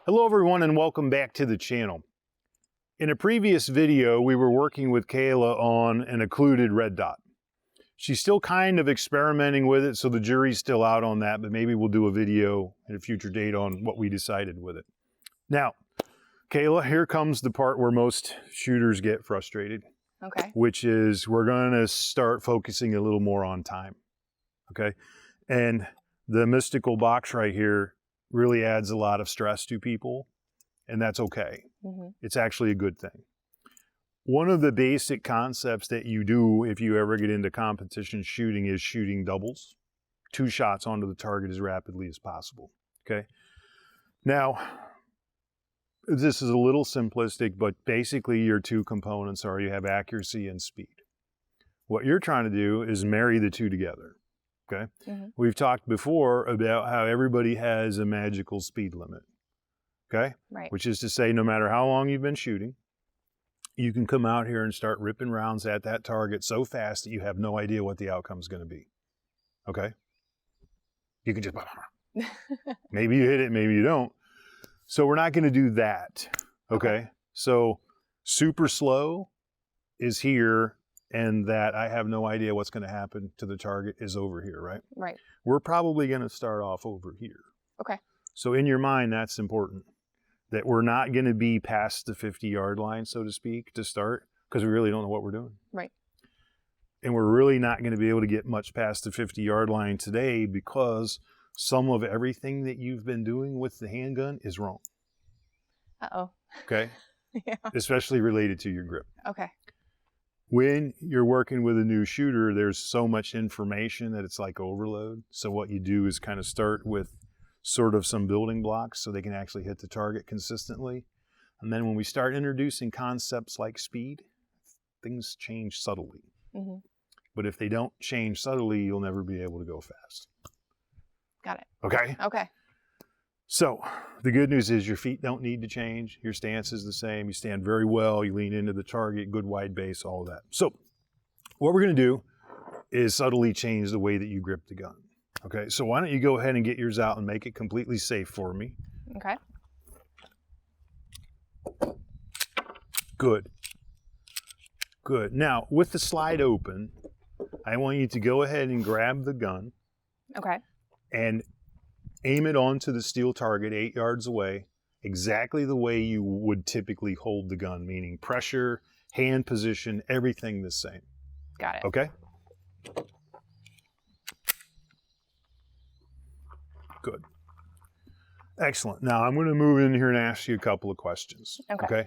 Hello everyone and welcome back to the channel. In a previous video, we were working with Kayla on an occluded red dot. She's still kind of experimenting with it, so the jury's still out on that, but maybe we'll do a video at a future date on what we decided with it. Now, Kayla, here comes the part where most shooters get frustrated. Okay. Which is we're going to start focusing a little more on time. Okay. And the mystical box right here really adds a lot of stress to people, and that's okay. Mm-hmm. It's actually a good thing. One of the basic concepts that you do if you ever get into competition shooting is shooting doubles. 2 shots onto the target as rapidly as possible. Okay. Now, this is a little simplistic, but basically your 2 components are you have accuracy and speed. What you're trying to do is marry the 2 together. Okay. Mm-hmm. We've talked before about how everybody has a magical speed limit. Okay. Right. Which is to say, no matter how long you've been shooting, you can come out here and start ripping rounds at that target so fast that you have no idea what the outcome is going to be. Okay. You can just, maybe you hit it, maybe you don't. So we're not going to do that. Okay. So super slow is here. And that I have no idea what's going to happen to the target is over here, right? Right. We're probably going to start off over here. Okay. So in your mind, that's important. That we're not going to be past the 50-yard line, so to speak, to start, because we really don't know what we're doing. Right. And we're really not going to be able to get much past the 50-yard line today because some of everything that you've been doing with the handgun is wrong. Uh-oh. Okay? Yeah. Especially related to your grip. Okay. When you're working with a new shooter, there's so much information that it's like overload. So what you do is kind of start with sort of some building blocks so they can actually hit the target consistently. And then when we start introducing concepts like speed, things change subtly. Mm-hmm. But if they don't change subtly, you'll never be able to go fast. Got it. Okay? Okay. So the good news is your feet don't need to change. Your stance is the same. You stand very well. You lean into the target, good wide base, all of that. So what we're going to do is subtly change the way that you grip the gun. Okay, so why don't you go ahead and get yours out and make it completely safe for me. Okay. Good. Good. Now, with the slide open, I want you to go ahead and grab the gun. Okay. And aim it onto the steel target 8 yards away, exactly the way you would typically hold the gun, meaning pressure, hand position, everything the same. Got it. Okay? Good. Excellent. Now I'm going to move in here and ask you a couple of questions. Okay?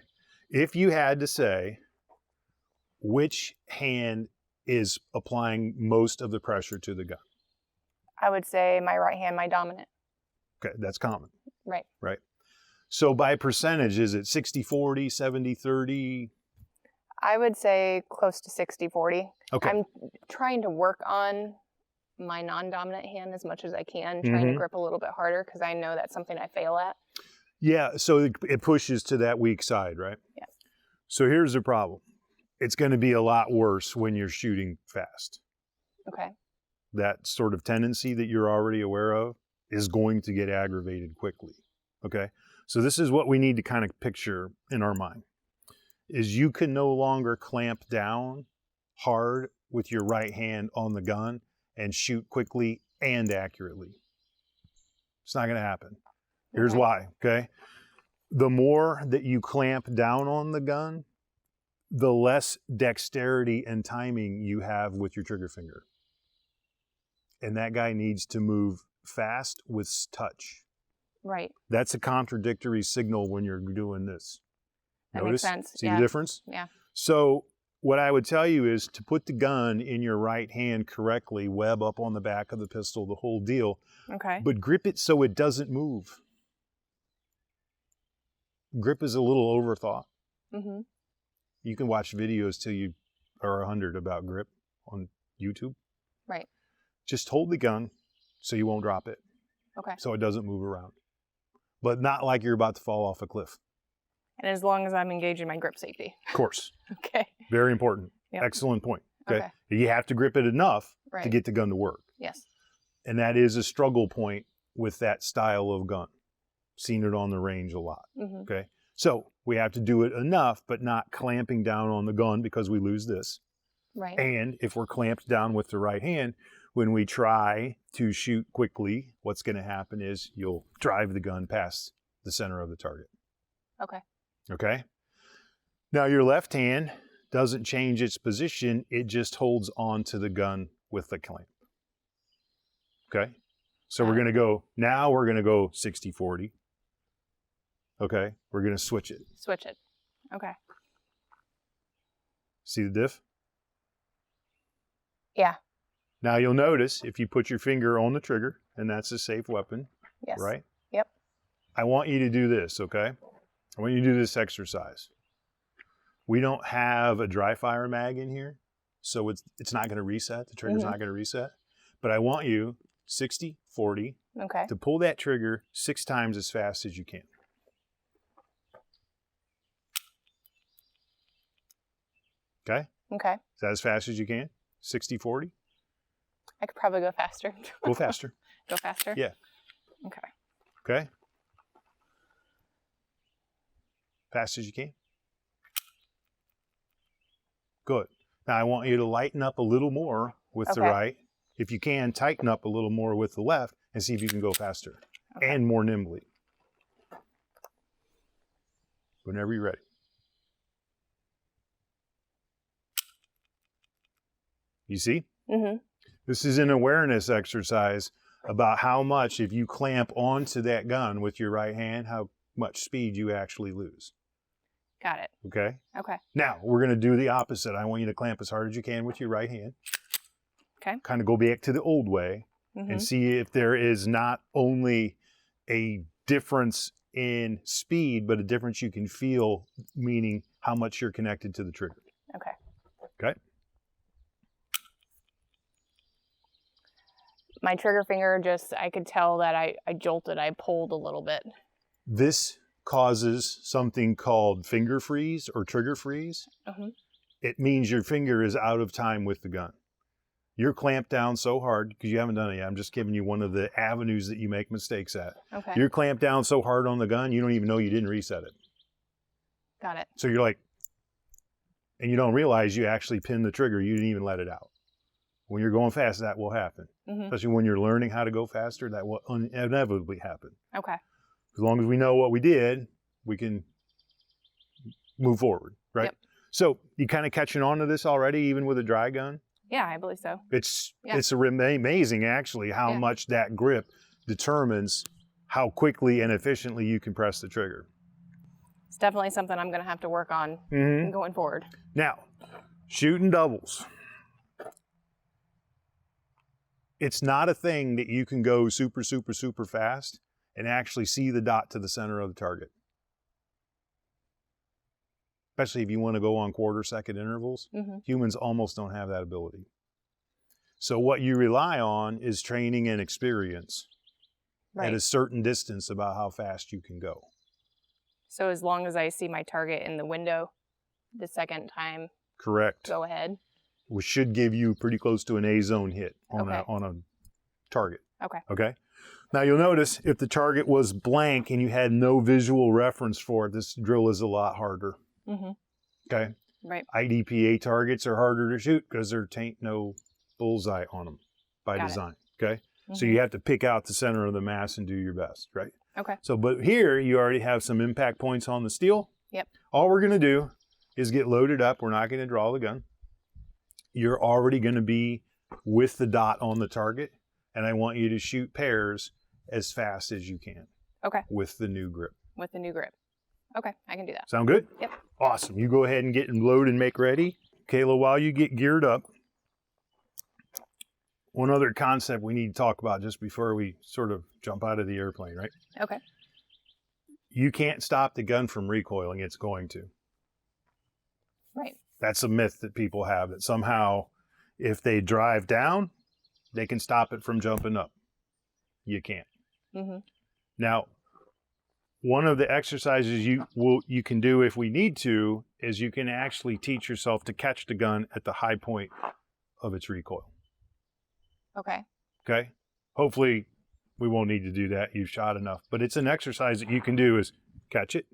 If you had to say which hand is applying most of the pressure to the gun? I would say my right hand, my dominant. Okay, that's common. Right. Right. So by percentage, is it 60-40, 70-30? I would say close to 60-40. Okay. I'm trying to work on my non-dominant hand as much as I can, trying to grip a little bit harder because I know that's something I fail at. Yeah, so it pushes to that weak side, right? Yeah. So here's the problem. It's going to be a lot worse when you're shooting fast. Okay. That sort of tendency that you're already aware of is going to get aggravated quickly, okay? So this is what we need to kind of picture in our mind, is you can no longer clamp down hard with your right hand on the gun and shoot quickly and accurately. It's not going to happen. Here's why, okay? The more that you clamp down on the gun, the less dexterity and timing you have with your trigger finger. And that guy needs to move fast with touch. Right. That's a contradictory signal when you're doing this. That Notice? makes sense. See the difference? Yeah. So what I would tell you is to put the gun in your right hand correctly, web up on the back of the pistol, the whole deal. Okay. But grip it so it doesn't move. Grip is a little overthought. Mm-hmm. You can watch videos till you are 100 about grip on YouTube. Right. Just hold the gun so you won't drop it. Okay. So it doesn't move around. But not like you're about to fall off a cliff. And as long as I'm engaging my grip safety. Of course. Okay. Very important. Yep. Excellent point. Okay. You have to grip it enough to get the gun to work. Yes. And that is a struggle point with that style of gun. Seen it on the range a lot. Mm-hmm. Okay. So we have to do it enough, but not clamping down on the gun because we lose this. Right. And if we're clamped down with the right hand, when we try to shoot quickly, what's going to happen is you'll drive the gun past the center of the target. Okay. Okay. Now your left hand doesn't change its position. It just holds on to the gun with the clamp. Okay. So we're going to go, now we're going to go 60-40. Okay. We're going to switch it. Switch it. Okay. See the diff? Yeah. Now you'll notice if you put your finger on the trigger, and that's a safe weapon, Yes. right? Yep. I want you to do this, okay? I want you to do this exercise. We don't have a dry fire mag in here, so it's not going to reset. The trigger's not going to reset. But I want you, 60-40, Okay. to pull that trigger 6 times as fast as you can. Okay? Okay. Is that as fast as you can? 60-40? I could probably go faster. Go faster. Go faster? Yeah. Okay. Okay? Fast as you can. Good. Now I want you to lighten up a little more with the right. If you can, tighten up a little more with the left and see if you can go faster and more nimbly. Whenever you're ready. You see? Mm-hmm. This is an awareness exercise about how much, if you clamp onto that gun with your right hand, how much speed you actually lose. Got it. Okay? Okay. Now, we're going to do the opposite. I want you to clamp as hard as you can with your right hand. Okay. Kind of go back to the old way and see if there is not only a difference in speed, but a difference you can feel, meaning how much you're connected to the trigger. Okay. Okay? My trigger finger I could tell that I jolted, I pulled a little bit. This causes something called finger freeze or trigger freeze. It means your finger is out of time with the gun. You're clamped down so hard, because you haven't done it yet. I'm just giving you one of the avenues that you make mistakes at. Okay. You're clamped down so hard on the gun, you don't even know you didn't reset it. Got it. So you're like, and you don't realize you actually pinned the trigger. You didn't even let it out. When you're going fast, that will happen. Especially when you're learning how to go faster, that will inevitably happen. Okay. As long as we know what we did, we can move forward, right? Yep. So you kind of catching on to this already, even with a dry gun? Yeah, I believe so. It's amazing, actually, how much that grip determines how quickly and efficiently you can press the trigger. It's definitely something I'm going to have to work on going forward. Now, shooting doubles. It's not a thing that you can go super, super, super fast and actually see the dot to the center of the target. Especially if you want to go on quarter-second intervals. Humans almost don't have that ability. So what you rely on is training and experience at a certain distance about how fast you can go. So as long as I see my target in the window the second time, correct, go ahead. Which should give you pretty close to an A-zone hit on a target. Okay. Okay. Now you'll notice if the target was blank and you had no visual reference for it, this drill is a lot harder. Okay. Right. IDPA targets are harder to shoot because there ain't no bullseye on them by design. Okay. So you have to pick out the center of the mass and do your best, right? Okay. So, but here you already have some impact points on the steel. Yep. All we're going to do is get loaded up. We're not going to draw the gun. You're already going to be with the dot on the target, and I want you to shoot pairs as fast as you can. Okay. With the new grip. With the new grip. Okay, I can do that. Sound good? Yep. Awesome. You go ahead and get load and make ready. Kayla, while you get geared up, one other concept we need to talk about just before we sort of jump out of the airplane, right? Okay. You can't stop the gun from recoiling. It's going to. Right. That's a myth that people have, that somehow if they drive down, they can stop it from jumping up. You can't. Now, one of the exercises you can do if we need to is you can actually teach yourself to catch the gun at the high point of its recoil. Okay. Okay? Hopefully we won't need to do that. You've shot enough. But it's an exercise that you can do is catch it.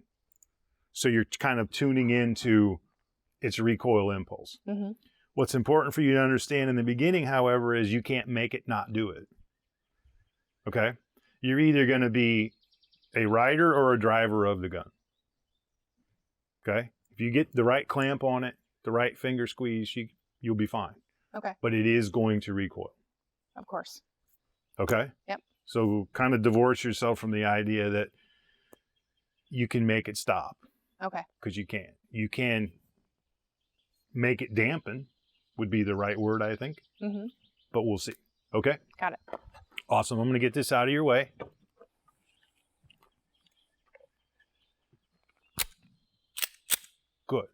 So you're kind of tuning into its recoil impulse. Mm-hmm. What's important for you to understand in the beginning, however, is you can't make it not do it. Okay? You're either going to be a rider or a driver of the gun. Okay? If you get the right clamp on it, the right finger squeeze, you'll be fine. Okay. But it is going to recoil. Of course. Okay? Yep. So kind of divorce yourself from the idea that you can make it stop. Okay. Because you can't. You can make it dampen, would be the right word, I think. Mm-hmm. But we'll see. Okay? Got it. Awesome. I'm going to get this out of your way. Good.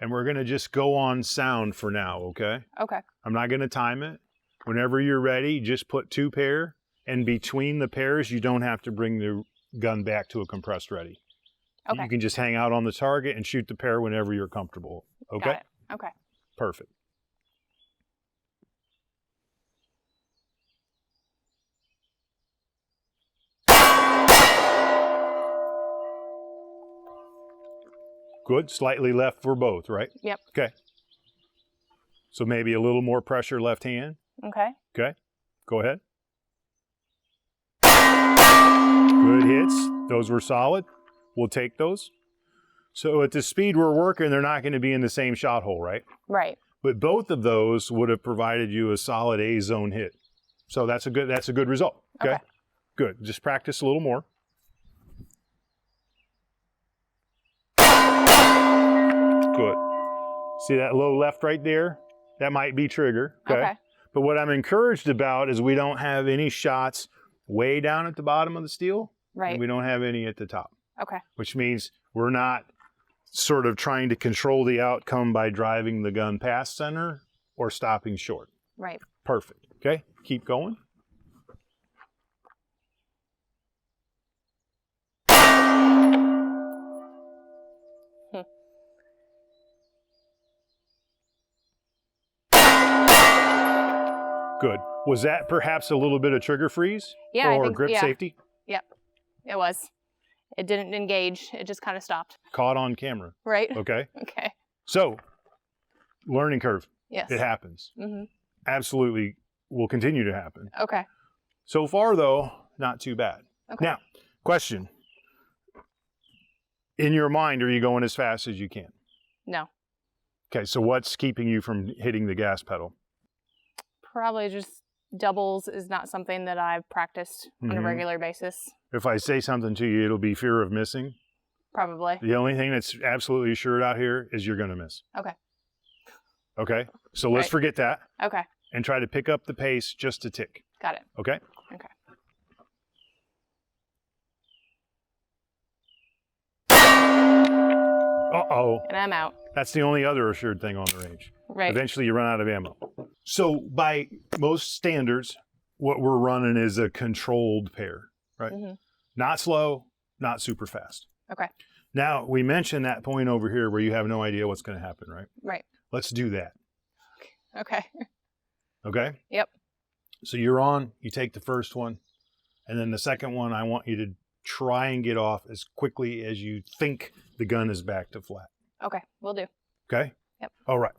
And we're going to just go on sound for now, okay? Okay. I'm not going to time it. Whenever you're ready, just put 2 pair. And between the pairs, you don't have to bring the gun back to a compressed ready. Okay. You can just hang out on the target and shoot the pair whenever you're comfortable. Okay? Got it. Okay. Perfect. Good. Slightly left for both, right? Yep. Okay. So maybe a little more pressure left hand. Okay. Okay. Go ahead. Good hits. Those were solid. We'll take those. So at the speed we're working, they're not going to be in the same shot hole, right? Right. But both of those would have provided you a solid A zone hit. So that's a good result. Okay. Good. Just practice a little more. Good. See that low left right there? That might be trigger. Okay. But what I'm encouraged about is we don't have any shots way down at the bottom of the steel. Right. And we don't have any at the top. Okay. Which means we're not sort of trying to control the outcome by driving the gun past center or stopping short. Right. Perfect. Okay. Keep going. Good. Was that perhaps a little bit of trigger freeze? Yeah. Or I think, grip safety? Yep. It was. It didn't engage. It just kind of stopped. Caught on camera. Right. Okay. Okay. So, learning curve. Yes. It happens. Mm-hmm. Absolutely will continue to happen. Okay. So far, though, not too bad. Okay. Now, question. In your mind, are you going as fast as you can? No. Okay, so what's keeping you from hitting the gas pedal? Probably just doubles is not something that I've practiced on a regular basis. If I say something to you, it'll be fear of missing. Probably. The only thing that's absolutely assured out here is you're going to miss. Okay. Okay, so let's forget that. Okay. And try to pick up the pace just a tick. Got it. Okay? Okay. Uh-oh. And I'm out. That's the only other assured thing on the range. Right. Eventually you run out of ammo. So by most standards, what we're running is a controlled pair, right? Mm-hmm. Not slow, not super fast. Okay. Now, we mentioned that point over here where you have no idea what's going to happen, right? Right. Let's do that. Okay. Okay? Yep. So you're on, you take the first one, and then the second one, I want you to try and get off as quickly as you think the gun is back to flat. Okay. Will do. Okay? Yep. All right.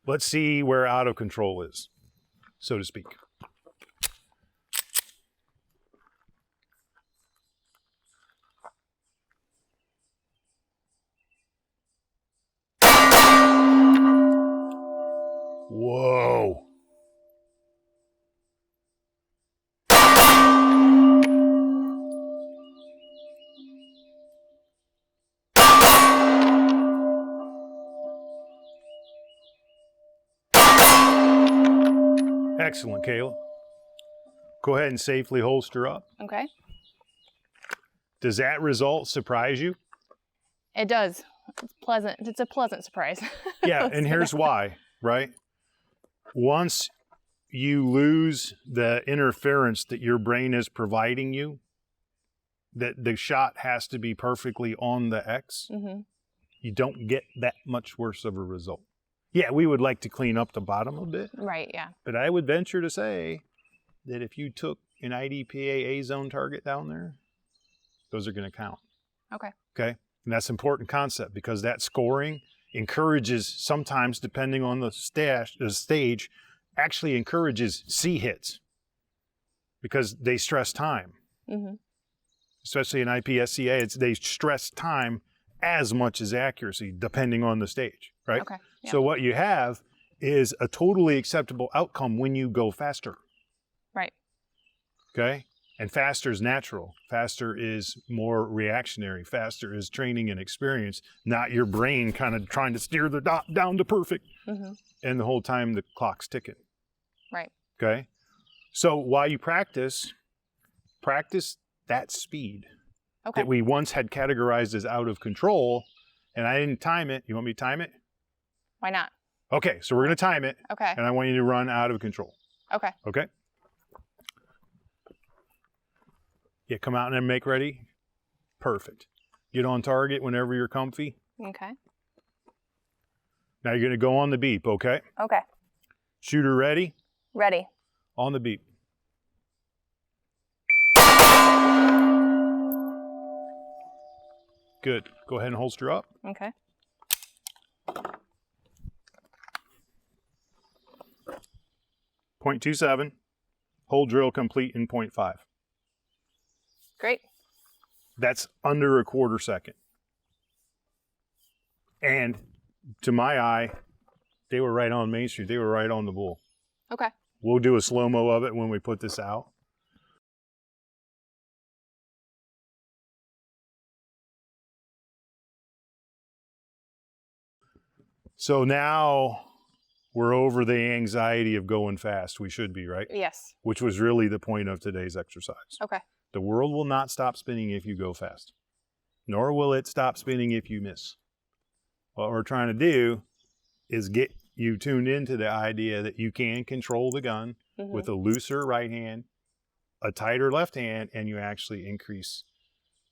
Let's see where out of control is, so to speak. Whoa. Excellent, Kayla. Go ahead and safely holster up. Okay. Does that result surprise you? It does. It's pleasant. It's a pleasant surprise. Yeah, and here's why, right? Once you lose the interference that your brain is providing you, that the shot has to be perfectly on the X, Mm-hmm. you don't get that much worse of a result. Yeah, we would like to clean up the bottom a bit. Right, yeah. But I would venture to say that if you took an IDPA A-zone target down there, those are going to count. Okay. Okay? And that's an important concept because that scoring encourages, sometimes depending on the stage, actually encourages C hits because they stress time. Mm-hmm. Especially in IPSCA, they stress time as much as accuracy depending on the stage, right? Okay. Yeah. So what you have is a totally acceptable outcome when you go faster. Right. Okay? And faster is natural. Faster is more reactionary. Faster is training and experience, not your brain kind of trying to steer the dot down to perfect. Mm-hmm. And the whole time the clock's ticking. Right. Okay? So while you practice that speed that we once had categorized as out of control, and I didn't time it. You want me to time it? Why not? Okay, so we're going to time it. Okay. And I want you to run out of control. Okay. Okay? Yeah, come out and make ready. Perfect. Get on target whenever you're comfy. Okay. Now you're going to go on the beep, okay? Okay. Shooter ready? Ready. On the beep. Good. Go ahead and holster up. Okay. .27. Whole drill complete in 0.5. Great. That's under a quarter second. And to my eye, they were right on Main Street. They were right on the bull. Okay. We'll do a slow-mo of it when we put this out. So now we're over the anxiety of going fast. We should be, right? Yes. Which was really the point of today's exercise. Okay. The world will not stop spinning if you go fast, nor will it stop spinning if you miss. What we're trying to do is get you tuned into the idea that you can control the gun with a looser right hand, a tighter left hand, and you actually increase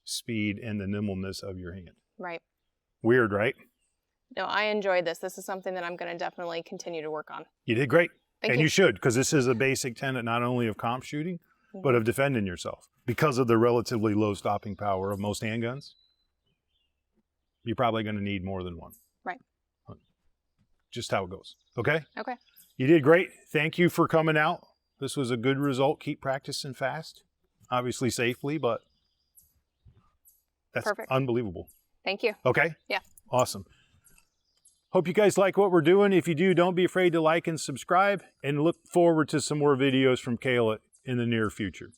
speed and the nimbleness of your hand. Right. Weird, right? No, I enjoyed this. This is something that I'm going to definitely continue to work on. You did great. Thank and you. You should, because this is a basic tenet not only of comp shooting, but of defending yourself. Because of the relatively low stopping power of most handguns, you're probably going to need more than one. Right. Just how it goes. Okay? Okay. You did great. Thank you for coming out. This was a good result. Keep practicing fast. Obviously safely, but that's perfect. Unbelievable. Thank you. Okay? Yeah. Awesome. Hope you guys like what we're doing. If you do, don't be afraid to like and subscribe, and look forward to some more videos from Kayla in the near future.